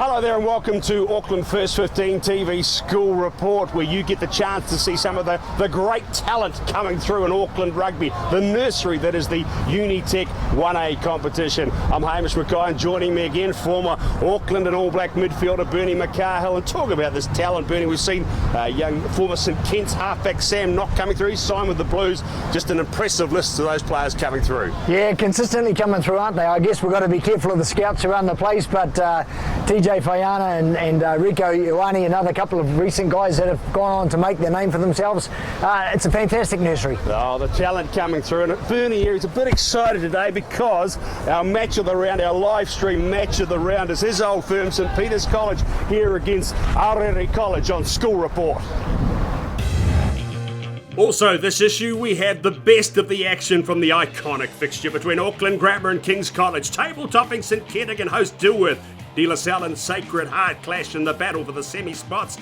Hello there and welcome to Auckland First 15 TV School Report, where you get the chance to see some of the great talent coming through in Auckland Rugby, the nursery that is the Unitec 1A competition. I'm Hamish Mackay, and joining me again, former Auckland and All Black midfielder Bernie McCahill. And talk about this talent, Bernie. We've seen young former St Kitts halfback Sam Knock coming through. He's signed with the Blues. Just an impressive list of those players coming through. Yeah, consistently coming through, aren't they? I guess we've got to be careful of the scouts around the place, but TJ Fayana and Rico Ioane, another couple of recent guys that have gone on to make their name for themselves. It's a fantastic nursery. Oh, the talent coming through. And Bernie here is a bit excited today because our match of the round, our live stream match of the round, is his old firm, St Peter's College, here against Aorere College on School Report. Also this issue, we have the best of the action from the iconic fixture between Auckland Grammar and King's College. Table-topping St Kentigern host Dilworth. Lasell and Sacred Heart clash in the battle for the semi-spots.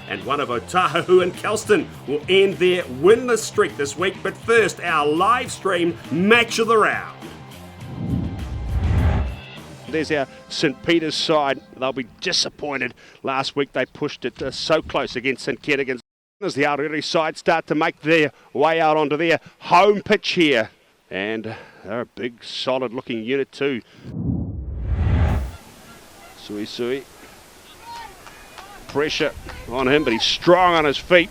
And one of Tahu and Kelston will end their winless streak this week. But first, our live stream match of the round. There's our St Peter's side. They'll be disappointed. Last week they pushed it so close against St Kentigern. As the Aorere side start to make their way out onto their home pitch here. And they're a big, solid-looking unit too. Sui. Pressure on him, but he's strong on his feet.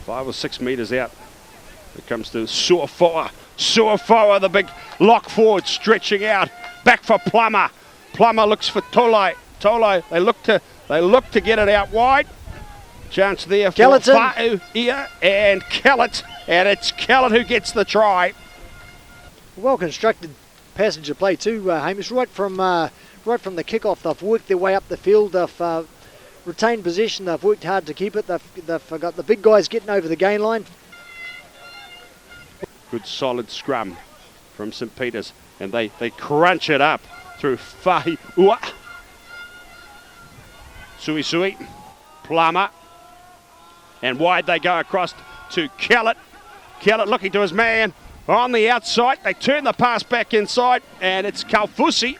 5 or 6 metres out. It comes to Suafoa. Suafoa, the big lock forward, stretching out. Back for Plummer. Plummer looks for Tolai. Tolai, they look to get it out wide. Chance there for Tahu here and Kellett. And it's Kellett who gets the try. Well constructed passage of play too, Hamish. Right from the kick-off, they've worked their way up the field. They've retained possession. They've worked hard to keep it. They've got the big guys getting over the gain line. Good solid scrum from St Peter's, and they crunch it up through Fahi Ua. Sui, Plummer, and wide they go across to Kellett. Kellett looking to his man on the outside. They turn the pass back inside, and it's Kalfusi.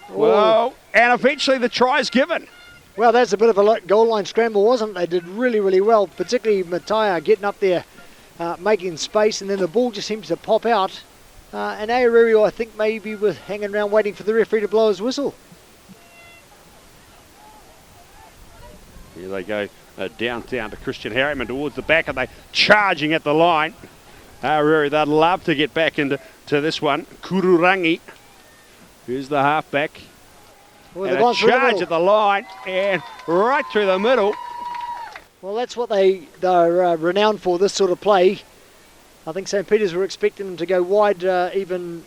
Well, and eventually the try is given. Well, that's a bit of a goal line scramble, wasn't it? They did really, really well, particularly Mataya getting up there, making space, and then the ball just seems to pop out. And Aorere, I think, maybe was hanging around waiting for the referee to blow his whistle. Here they go down to Christian Harriman towards the back, and they charging at the line. Aorere, they'd love to get back into this one. Kururangi, who's the halfback. Well, and a charge at the line and right through the middle. Well, that's what they're renowned for, this sort of play. I think St Peter's were expecting them to go wide. Even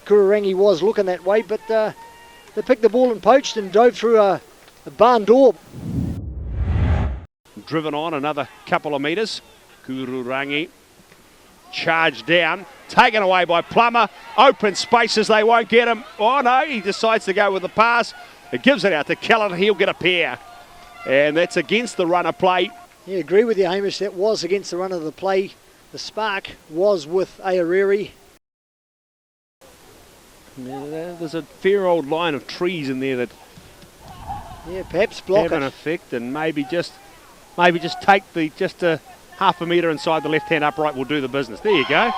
Kururangi was looking that way, but they picked the ball and poached and drove through a barn door. Driven on another couple of metres. Kururangi charged down, taken away by Plummer. Open spaces, they won't get him. Oh no, he decides to go with the pass. It gives it out to Kellett, he'll get a pair. And that's against the run of play. Yeah, agree with you, Hamish, that was against the run of the play. The spark was with Aorere. There's a fair old line of trees in there that perhaps block have an effect, and maybe just take just a half a metre inside the left-hand upright will do the business. There you go.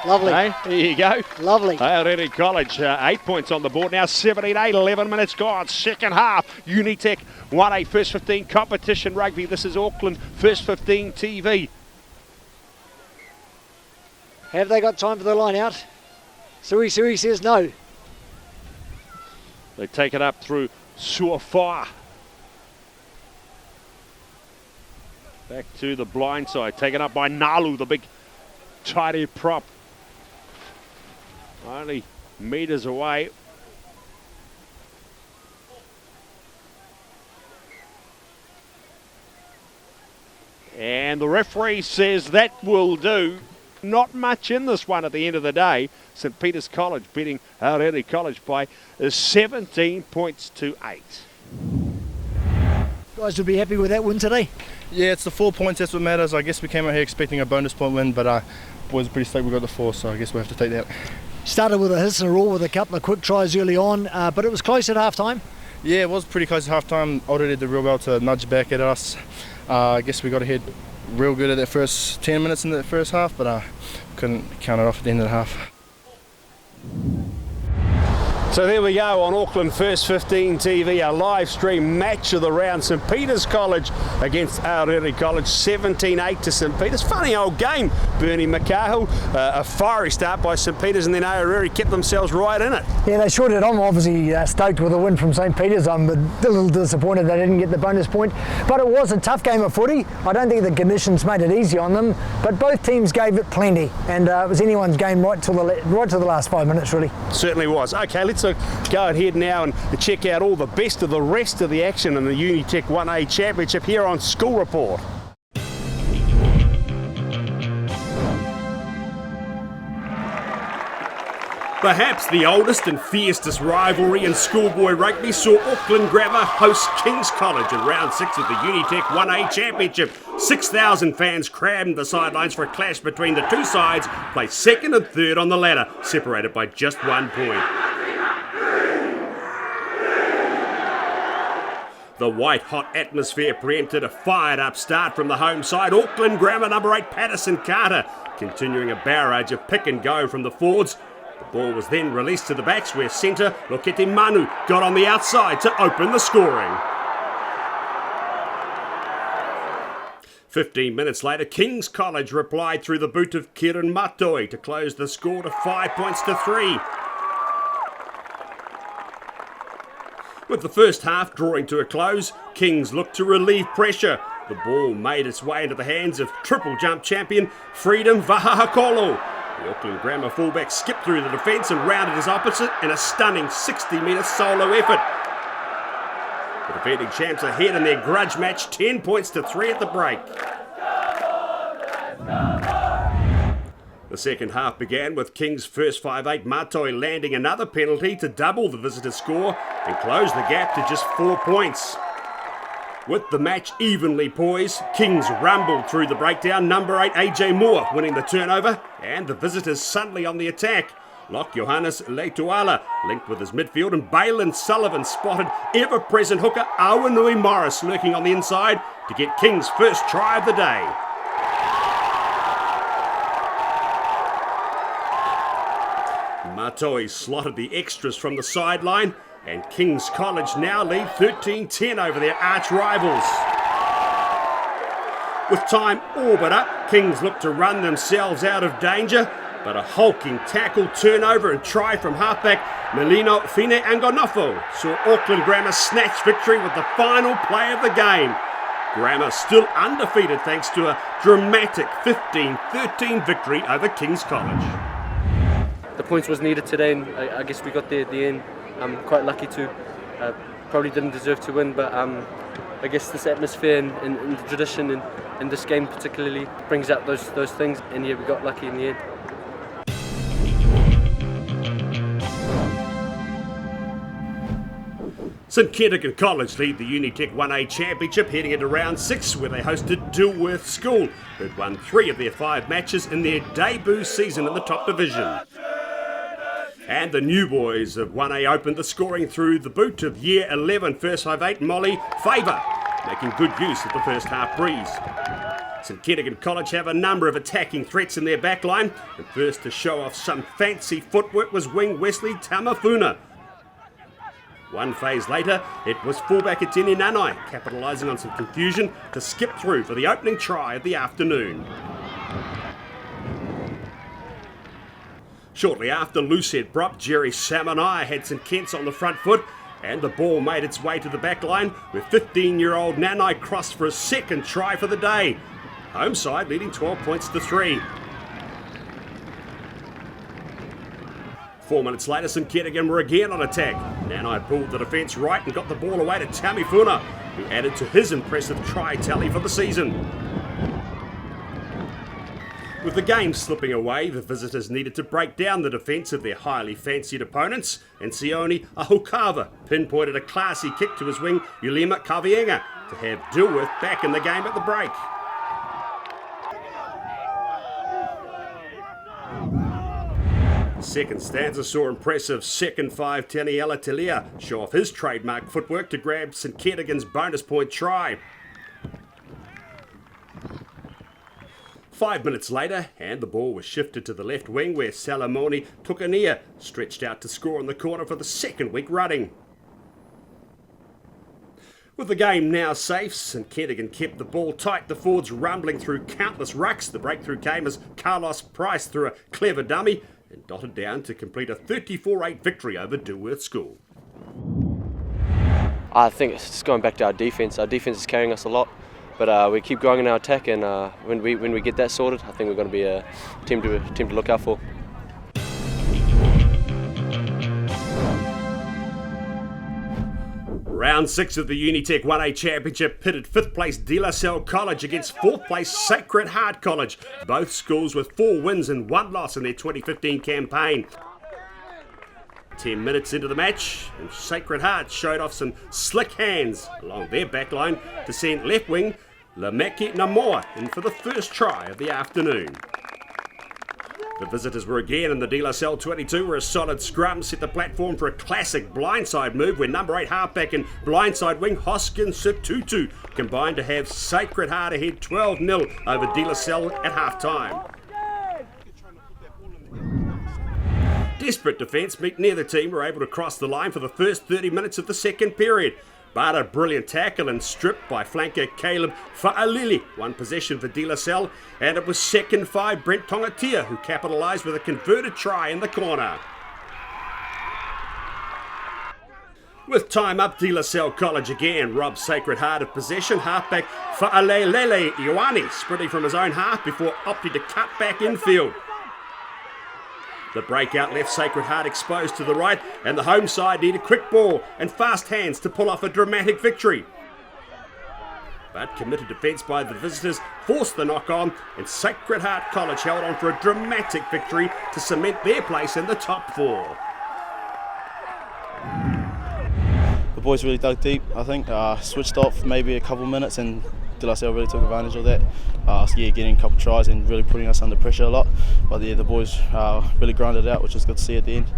Lovely. Hey, there you go. Lovely. Aorere College, 8 points on the board now, 17-8, 11 minutes gone. Second half, Unitec 1A First 15 competition rugby. This is Auckland First 15 TV. Have they got time for the line out? Sui says no. They take it up through Suafoa. Back to the blind side, taken up by Nalu, the big tidy prop. Only metres away. And the referee says that will do. Not much in this one at the end of the day. St Peter's College beating Aorere College by 17 points to 8. Guys will be happy with that win today. Yeah, it's the 4 points, that's what matters. I guess we came out here expecting a bonus point win, but boys are pretty stoked we got the 4, so I guess we'll have to take that. started with a hiss and a roar with a couple of quick tries early on, but it was close at half time. Yeah, it was pretty close at half time. Aorere did real well to nudge back at us. I guess we got ahead real good at that first 10 minutes in the first half, but couldn't count it off at the end of the half. So there we go on Auckland First 15 TV, a live stream match of the round. St Peter's College against Aorere College, 17-8 to St Peter's. Funny old game, Bernie Makahu. A fiery start by St Peter's, and then Aorere kept themselves right in it. Yeah, they sure did. I'm obviously stoked with a win from St Peter's. I'm a little disappointed they didn't get the bonus point, but it was a tough game of footy. I don't think the conditions made it easy on them, but both teams gave it plenty, and it was anyone's game right to the last 5 minutes, really. Certainly was. Okay, let's go ahead now and check out all the best of the rest of the action in the Unitec 1A Championship here on School Report. Perhaps the oldest and fiercest rivalry in schoolboy rugby saw Auckland Grammar host King's College in round 6 of the Unitec 1A Championship. 6,000 fans crammed the sidelines for a clash between the two sides, placed second and third on the ladder, separated by just 1 point. The white-hot atmosphere preempted a fired-up start from the home side. Auckland Grammar number 8 Patterson Carter continuing a barrage of pick and go from the forwards. The ball was then released to the backs where centre Lokete Manu got on the outside to open the scoring. 15 minutes later, King's College replied through the boot of Kieran Matoi to close the score to 5 points to 3. With the first half drawing to a close, Kings looked to relieve pressure. The ball made its way into the hands of triple jump champion Freedom Vahahakolo. The Auckland Grammar fullback skipped through the defence and rounded his opposite in a stunning 60-metre solo effort. The defending champs ahead in their grudge match, 10 points to 3 at the break. The second half began with King's first 5'8 Matoi landing another penalty to double the visitors' score and close the gap to just 4 points. With the match evenly poised, Kings rumbled through the breakdown, number 8 AJ Moore winning the turnover, and the visitors suddenly on the attack. Lock Johannes Leituala linked with his midfield, and Balin Sullivan spotted ever-present hooker Awanui Morris lurking on the inside to get King's first try of the day. Matoi slotted the extras from the sideline, and King's College now lead 13-10 over their arch rivals. With time all but up, Kings look to run themselves out of danger, but a hulking tackle, turnover and try from halfback Melino Fine Angonofo saw Auckland Grammar snatch victory with the final play of the game. Grammar still undefeated thanks to a dramatic 15-13 victory over King's College. The points was needed today, and I guess we got there at the end. I'm quite lucky to. Probably didn't deserve to win, but I guess this atmosphere and the tradition and this game particularly brings out those things, and yeah, we got lucky in the end. St Kentigern College lead the Unitec 1A Championship heading into round 6 where they hosted Dilworth School, who'd won 3 of their 5 matches in their debut season in the top division. And the new boys of 1A opened the scoring through the boot of Year 11 first 5'8 Molly Favour, making good use of the first half breeze. St Kentigern College have a number of attacking threats in their backline, and first to show off some fancy footwork was wing Wesley Tamafuna. One phase later, it was fullback Etienne Nanai capitalising on some confusion to skip through for the opening try of the afternoon. Shortly after, loosehead prop Jerry Samanai had St Kent's on the front foot, and the ball made its way to the back line where 15-year-old Nanai crossed for a second try for the day. Home side leading 12 points to 3. 4 minutes later, St Cattigan were again on attack. Nanai pulled the defence right and got the ball away to Tamifuna, who added to his impressive try tally for the season. With the game slipping away, the visitors needed to break down the defence of their highly fancied opponents, and Sione Ahukava pinpointed a classy kick to his wing, Ulema Kavienga, to have Dilworth back in the game at the break. Second stanza saw impressive second five Taniela Talia show off his trademark footwork to grab St Cattigan's bonus point try. 5 minutes later, and the ball was shifted to the left wing where Salamoni Tukania stretched out to score in the corner for the second week running. With the game now safe, St Kentigern kept the ball tight, the forwards rumbling through countless rucks. The breakthrough came as Carlos Price threw a clever dummy and dotted down to complete a 34-8 victory over Dilworth School. I think it's just going back to our defence. Our defence is carrying us a lot, but we keep growing in our attack, and when we get that sorted, I think we're going to be a team to look out for. Round 6 of the Unitec 1A Championship pitted 5th place Lasell College against 4th place Sacred Heart College. Both schools with 4 wins and 1 loss in their 2015 campaign. 10 minutes into the match, and Sacred Heart showed off some slick hands along their backline to send left wing Lameki Namoa in for the first try of the afternoon. The visitors were again in the Lasell 22, where a solid scrum set the platform for a classic blindside move where number 8 halfback and blindside wing Hoskins Situtu combined to have Sacred Heart ahead 12-0 over Lasell at half-time. Desperate defence meet neither team were able to cross the line for the first 30 minutes of the second period. But a brilliant tackle and strip by flanker Caleb Fa'alili won possession for Lasell, and it was second five Brent Tongatia who capitalised with a converted try in the corner. With time up, Lasell College again robbed Sacred Heart of possession. Halfback Fa'alelele Ioane sprinting from his own half before opting to cut back infield. The breakout left Sacred Heart exposed to the right, and the home side needed quick ball and fast hands to pull off a dramatic victory. But committed defence by the visitors forced the knock-on, and Sacred Heart College held on for a dramatic victory to cement their place in the top 4. The boys really dug deep, I think. Switched off maybe a couple minutes, and Lasell really took advantage of that. Getting a couple tries and really putting us under pressure a lot. But the boys really grinded it out, which was good to see at the end.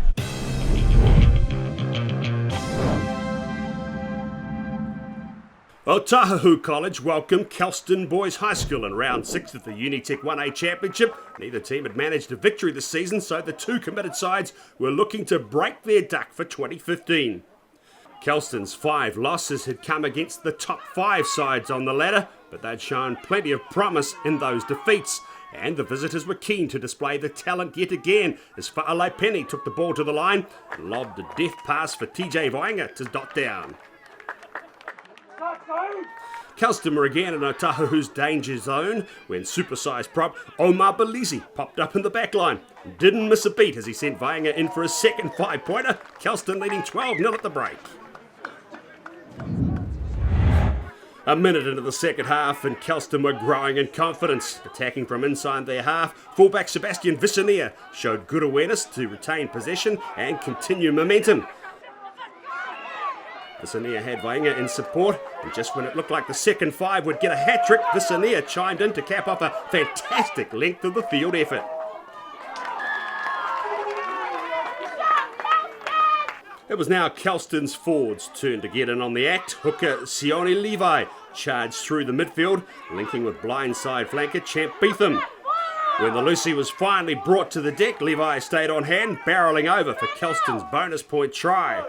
Well, Tahu College welcomed Kelston Boys High School in round 6 of the Unitec 1A Championship. Neither team had managed a victory this season, so the two committed sides were looking to break their duck for 2015. Kelston's 5 losses had come against the top 5 sides on the ladder, but they'd shown plenty of promise in those defeats, and the visitors were keen to display the talent yet again as Fa'alai Penny took the ball to the line, lobbed a deft pass for TJ Vainga to dot down. Kelston were again in Tahu's danger zone when supersized prop Omar Belize popped up in the back line. Didn't miss a beat as he sent Vainga in for a second 5-pointer, Kelston leading 12-0 at the break. A minute into the second half, and Kelston were growing in confidence. Attacking from inside their half, fullback Sebastian Vissania showed good awareness to retain possession and continue momentum. Vissania had Vainga in support, and just when it looked like the second 5 would get a hat-trick, Vissania chimed in to cap off a fantastic length of the field effort. It was now Kelston's forwards' turn to get in on the act. Hooker Sione Levi charged through the midfield, linking with blindside flanker Champ Beetham. When the Lucy was finally brought to the deck, Levi stayed on hand, barrelling over for Kelston's bonus point try.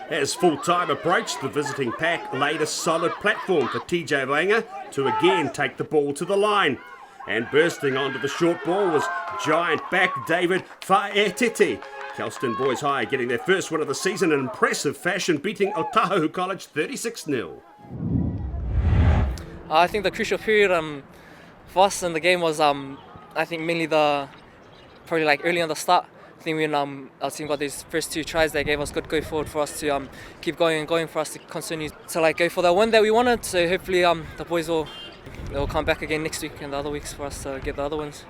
As full-time approached, the visiting pack laid a solid platform for TJ Vainga to again take the ball to the line. And bursting onto the short ball was giant back David Fa'etete. Kelston Boys High getting their first win of the season in impressive fashion, beating Tahu College 36-0. I think the crucial period for us in the game was I think mainly probably like early on the start. I think when our team got these first 2 tries, they gave us good go forward for us to keep going and going, for us to continue to go for the win that we wanted. So hopefully the boys will come back again next week and the other weeks for us to get the other wins.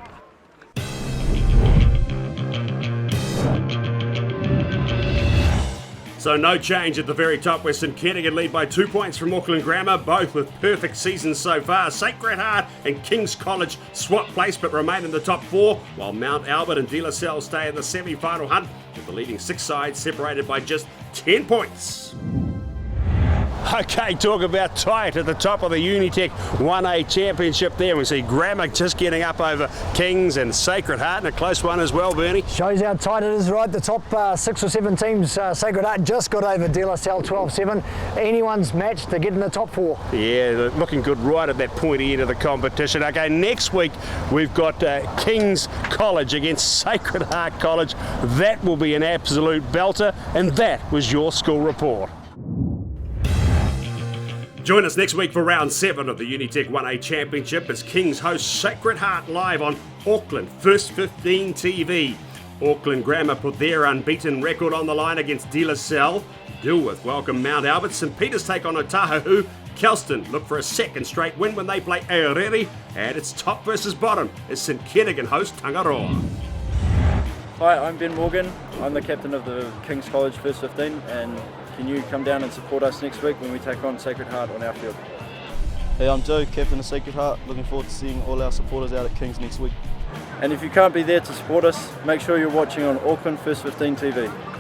So no change at the very top, where St Kentigern lead by 2 points from Auckland Grammar, both with perfect seasons so far. Sacred Heart and King's College swap place but remain in the top 4, while Mount Albert and Lasell stay in the semi-final hunt, with the leading 6 sides separated by just 10 points. Okay, talk about tight at the top of the Unitec 1A Championship there. We see Grammar just getting up over Kings and Sacred Heart, and a close one as well, Bernie. Shows how tight it is, right? The top 6 or 7 teams, Sacred Heart just got over Lasell 12-7. Anyone's match to get in the top 4. Yeah, looking good right at that pointy end of the competition. Okay, next week we've got King's College against Sacred Heart College. That will be an absolute belter, and that was your school report. Join us next week for round 7 of the Unitec 1A Championship as Kings host Sacred Heart live on Auckland First 15 TV. Auckland Grammar put their unbeaten record on the line against Lasell. Dilworth welcome Mount Albert. St Peter's take on Tahu. Kelston look for a second straight win when they play Aorere. And it's top versus bottom as St Kentigern host Tangaroa. Hi, I'm Ben Morgan. I'm the captain of the King's College First 15, and can you come down and support us next week when we take on Sacred Heart on our field? Hey, I'm Joe, captain of Sacred Heart. Looking forward to seeing all our supporters out at Kings next week. And if you can't be there to support us, make sure you're watching on Auckland First 15 TV.